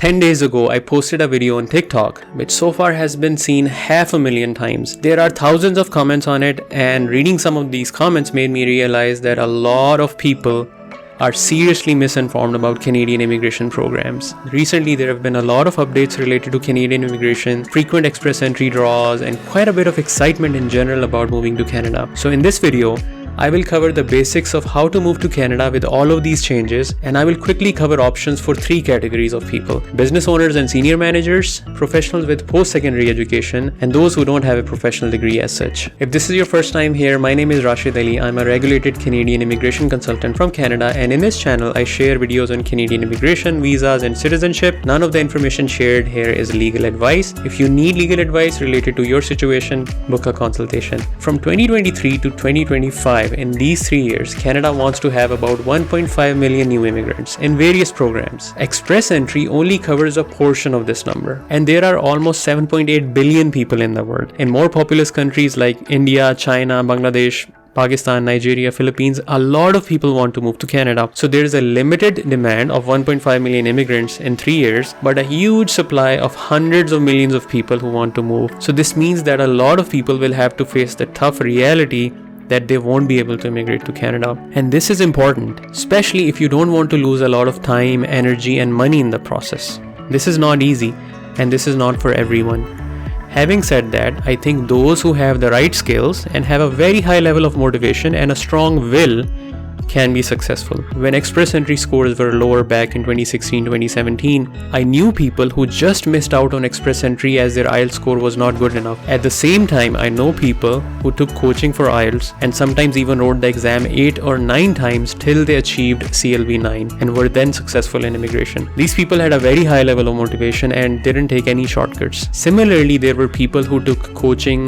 10 days ago, I posted a video on TikTok, which so far has been seen 500,000 times. There are thousands of comments on it, and reading some of these comments made me realize that a lot of people are seriously misinformed about Canadian immigration programs. Recently, there have been a lot of updates related to Canadian immigration, frequent express entry draws, and quite a bit of excitement in general about moving to Canada. So in this video, I will cover the basics of how to move to Canada with all of these changes, and I will quickly cover options for 3 categories of people: business owners and senior managers, professionals with post-secondary education, and those who don't have a professional degree as such. If this is your first time here, my name is Rashid Ali. I'm a regulated Canadian immigration consultant from Canada, and in this channel, I share videos on Canadian immigration, visas, and citizenship. None of the information shared here is legal advice. If you need legal advice related to your situation, book a consultation. From 2023 to 2025, in these 3 years, Canada wants to have about 1.5 million new immigrants in various programs. Express entry only covers a portion of this number, and there are almost 7.8 billion people in the world. In more populous countries like India, China, Bangladesh, Pakistan, Nigeria, Philippines, a lot of people want to move to Canada. So there is a limited demand of 1.5 million immigrants in 3 years, but a huge supply of hundreds of millions of people who want to move. So this means that a lot of people will have to face the tough reality that they won't be able to immigrate to Canada. And this is important, especially if you don't want to lose a lot of time, energy, and money in the process. This is not easy, and this is not for everyone. Having said that, I think those who have the right skills and have a very high level of motivation and a strong will can be successful. When express entry scores were lower back in 2016-2017, I knew people who just missed out on express entry as their IELTS score was not good enough. At the same time, I know people who took coaching for IELTS and sometimes even wrote the exam 8 or 9 times till they achieved CLB 9 and were then successful in immigration. These people had a very high level of motivation and didn't take any shortcuts. Similarly, there were people who took coaching,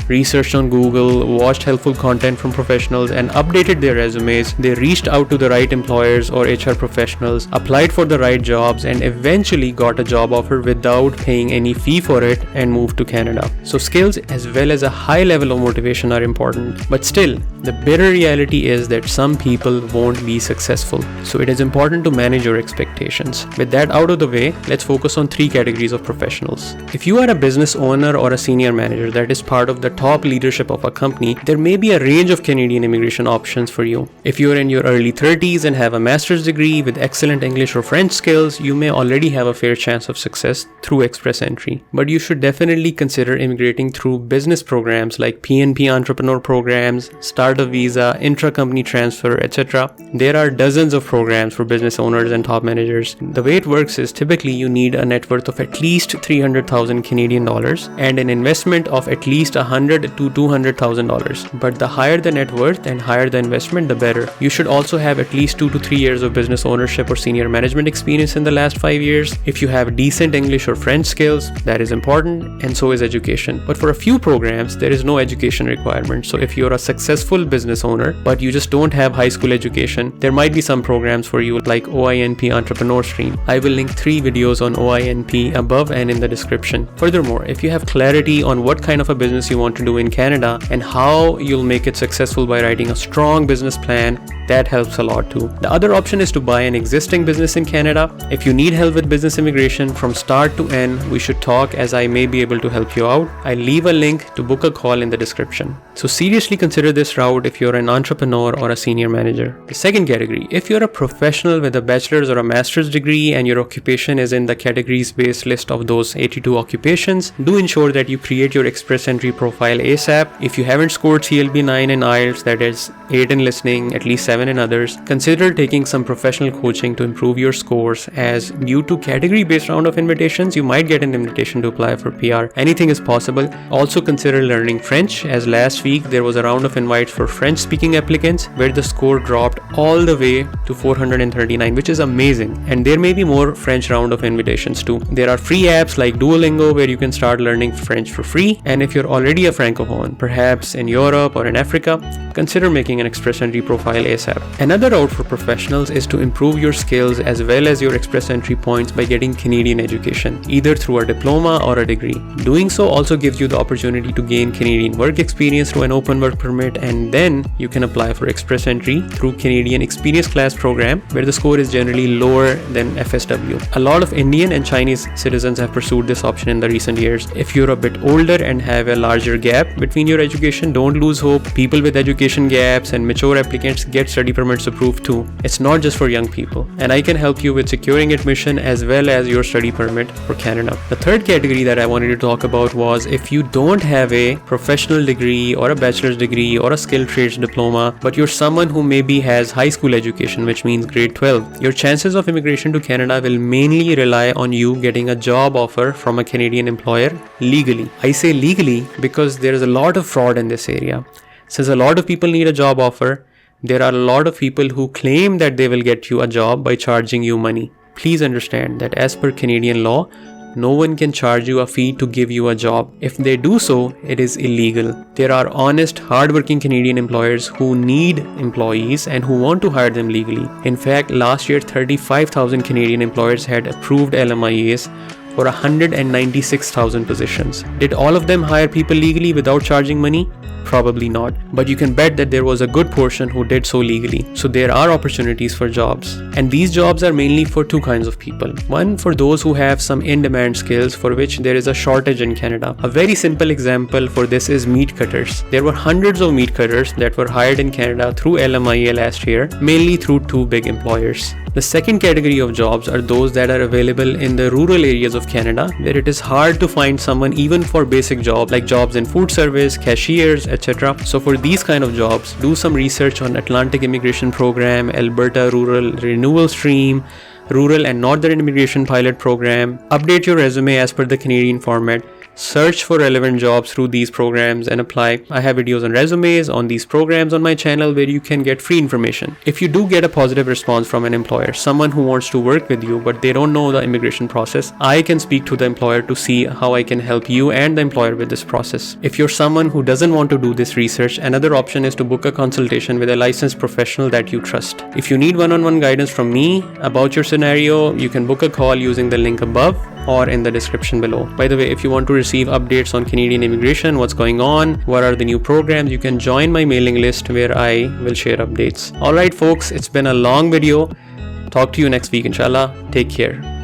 researched on Google, watched helpful content from professionals, and updated their resumes. They reached out to the right employers or HR professionals, applied for the right jobs, and eventually got a job offer without paying any fee for it and moved to Canada. So skills as well as a high level of motivation are important. But still, the bitter reality is that some people won't be successful. So it is important to manage your expectations. With that out of the way, let's focus on 3 categories of professionals. If you are a business owner or a senior manager that is part of the top leadership of a company, there may be a range of Canadian immigration options for you. If you are in your early 30s and have a master's degree with excellent English or French skills, you may already have a fair chance of success through express entry. But you should definitely consider immigrating through business programs like PNP entrepreneur programs, startup visa, intra-company transfer, etc. There are dozens of programs for business owners and top managers. The way it works is typically you need a net worth of at least 300,000 Canadian dollars and an investment of at least $100,000 to $200,000. But the higher the net worth and higher the investment, the better. You should also have at least 2 to 3 years of business ownership or senior management experience in the last 5 years. If you have decent English or French skills, that is important, and so is education. But for a few programs, there is no education requirement. So if you're a successful business owner, but you just don't have high school education, there might be some programs for you like OINP Entrepreneur Stream. I will link 3 videos on OINP above and in the description. Furthermore, if you have clarity on what kind of a business you want to do in Canada and how you'll make it successful by writing a strong business plan, that helps a lot too. The other option is to buy an existing business in Canada. If you need help with business immigration from start to end, we should talk, as I may be able to help you out. I'll leave a link to book a call in the description. So seriously consider this route if you're an entrepreneur or a senior manager. The second category, if you're a professional with a bachelor's or a master's degree and your occupation is in the categories based list of those 82 occupations, do ensure that you create your express entry profile ASAP. If you haven't scored CLB 9 in IELTS, that is 8 in listening, at least 7 in others, consider taking some professional coaching to improve your scores, as due to category based round of invitations, you might get an invitation to apply for PR. Anything is possible. Also consider learning French, as last week there was a round of invites for French speaking applicants where the score dropped all the way to 439, which is amazing. And there may be more French round of invitations too. There are free apps like Duolingo where you can start learning French for free. And if you're already a francophone, perhaps in Europe or in Africa, consider making an express entry profile ASAP. Another route for professionals is to improve your skills as well as your express entry points by getting Canadian education, either through a diploma or a degree. Doing so also gives you the opportunity to gain Canadian work experience to an open work permit, and then you can apply for express entry through Canadian Experience Class program, where the score is generally lower than FSW. A lot of Indian and Chinese citizens have pursued this option in the recent years. If you're a bit older and have a larger gap between your education, don't lose hope. People with education gaps and mature applicants get study permits approved too. It's not just for young people, and I can help you with securing admission as well as your study permit for Canada. The third category that I wanted to talk about was if you don't have a professional degree or a bachelor's degree or a skilled trades diploma, but you're someone who maybe has high school education, which means grade 12, your chances of immigration to Canada will mainly rely on you getting a job offer from a Canadian employer legally. I say legally because there is a lot of fraud in this area. Since a lot of people need a job offer, there are a lot of people who claim that they will get you a job by charging you money. Please understand that as per Canadian law, no one can charge you a fee to give you a job. If they do so, it is illegal. There are honest, hardworking Canadian employers who need employees and who want to hire them legally. In fact, last year, 35,000 Canadian employers had approved LMIAs for 196,000 positions. Did all of them hire people legally without charging money? Probably not. But you can bet that there was a good portion who did so legally. So there are opportunities for jobs. And these jobs are mainly for two kinds of people. One, for those who have some in-demand skills for which there is a shortage in Canada. A very simple example for this is meat cutters. There were hundreds of meat cutters that were hired in Canada through LMIA last year, mainly through two big employers. The second category of jobs are those that are available in the rural areas of Canada, where it is hard to find someone even for basic jobs like jobs in food service, cashiers, etc. So for these kind of jobs, do some research on Atlantic Immigration Program, Alberta Rural Renewal Stream, Rural and Northern Immigration Pilot Program. Update your resume as per the Canadian format. Search for relevant jobs through these programs and apply. I have videos on resumes on these programs on my channel where you can get free information. If you do get a positive response from an employer, someone who wants to work with you but they don't know the immigration process, I can speak to the employer to see how I can help you and the employer with this process. If you're someone who doesn't want to do this research, another option is to book a consultation with a licensed professional that you trust. If you need one-on-one guidance from me about your scenario, you can book a call using the link above or in the description below. By the way, if you want to receive updates on Canadian immigration, what's going on, what are the new programs, you can join my mailing list where I will share updates. Alright folks, it's been a long video. Talk to you next week inshallah. Take care.